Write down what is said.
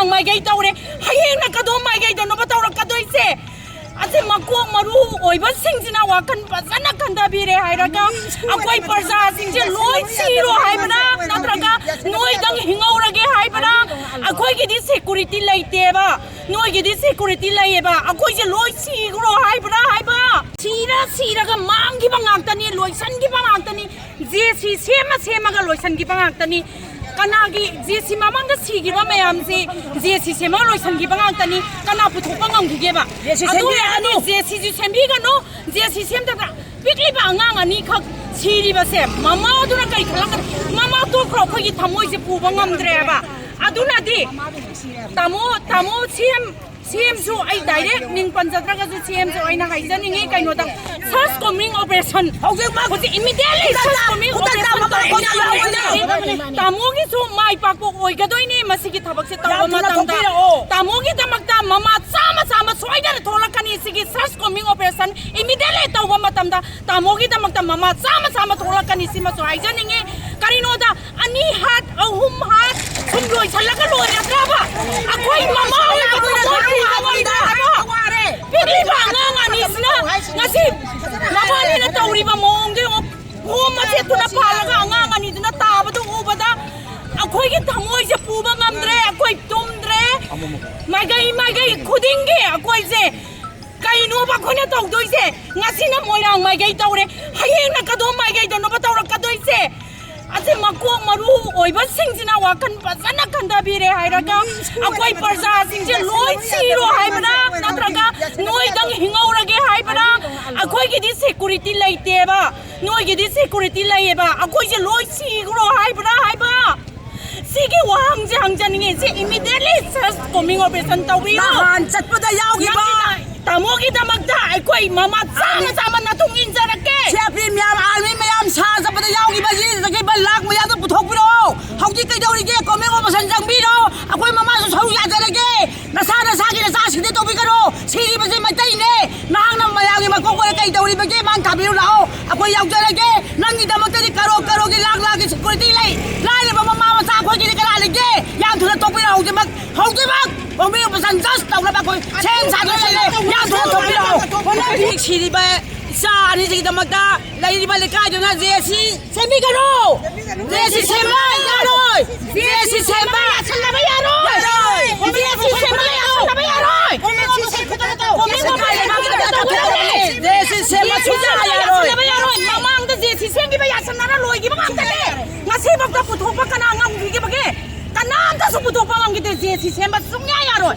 moirang mai gai tawre hayeng na kado mai gai dono batawra kadoi se ase makok maru oiba singjina wakan pasana kanda bire hairaga akoi parsa singje loi siro haibana natraga noi dang hingaurage haibana akoi gi di security laite ba noi gi di security laieba akoi je loi sigro haibana haiba sira ga mangi bangaktani loi san gi bangaktani jesi sema ga loi san gi bangaktani kanagi jesi mamanga sigi ba mayam si jesi sema loi san gi bangaktani kana puthokpa ngamgige ba adu jesi ji sembi ga no jesi sem ta pikli ba ngang ani khak siri ba se mama dura kai khalang mama to khro khagi thamoi se pu bangam dre ba aduna di tamo CM su ai direct ning panjatra ga CM su ai na haijani nge kai no da search coming operation hoji immediately search coming operation tamo gi su mai pak po oi ga doi ni masi gi thabak se taw ma tang da tamo gi damak ta mama sama soida tholakani sigi search coming operation immediately taw ma tam da tamo gi damak ta mama sama tholakani sima su haijani nge karino da ani hat ahum hat sum loi chalaga loi atra ba akoi mama Pili bangang anisna ngasi namani na tauri ba mongge o mase tuna palaga angang ani na taba tu ubada akoi gi thamoi se puba ngamdre akoi tumdre magai khudinge akoi se kai no ba khone tau doi se ngasi na moirang magai taure hayeng na kado magai dono ba taura kadoi se ase makok maru oiba singjina wakan pasana kanda bire hairaga akoi parsa singje loi siro haibana natraga noi dang hingaurage haibana akoi gi di security laite ba noi gi di security laieba akoi je loi sigro haibana haiba sigi wahang je hangjaninge se immediately search coming operation tawi nahan chatpada yaugi ba tamo gi damakta akoi mama sama natung injarake chepi myam army myam sa sapada yaugi ba ji ke ba lak myam to puthok biro hauji kai dauri ge coming operation jang biro akoi mama so sau ya jarage nasa gi nasa side to bi karo siri ba je matai ne nang nam myam gi makok ko kai dauri ba ge mang thabiru lao akoi yau jarage nang gi damakta ni karo gi lak gi security lai le ba mama ma sa khoi gi kala le ge yam thula to biro hauji mak coming operation just taw na ba ko chen sa le yam thula to biro hona gi siri ba sa ni ji damakta lai ba le kai do na jesi semi karo jesi sema yaroi jesi sema challa ba yaroi jesi sema challa ba yaroi jesi sema chuja yaroi mamang da jesi sengi ba yasana na loi gi ba ngam tale ngasi ba ka puthok pa kana ngam gi ba ge kanam da su puthok pa ngam gi de jesi sema sungya yaroi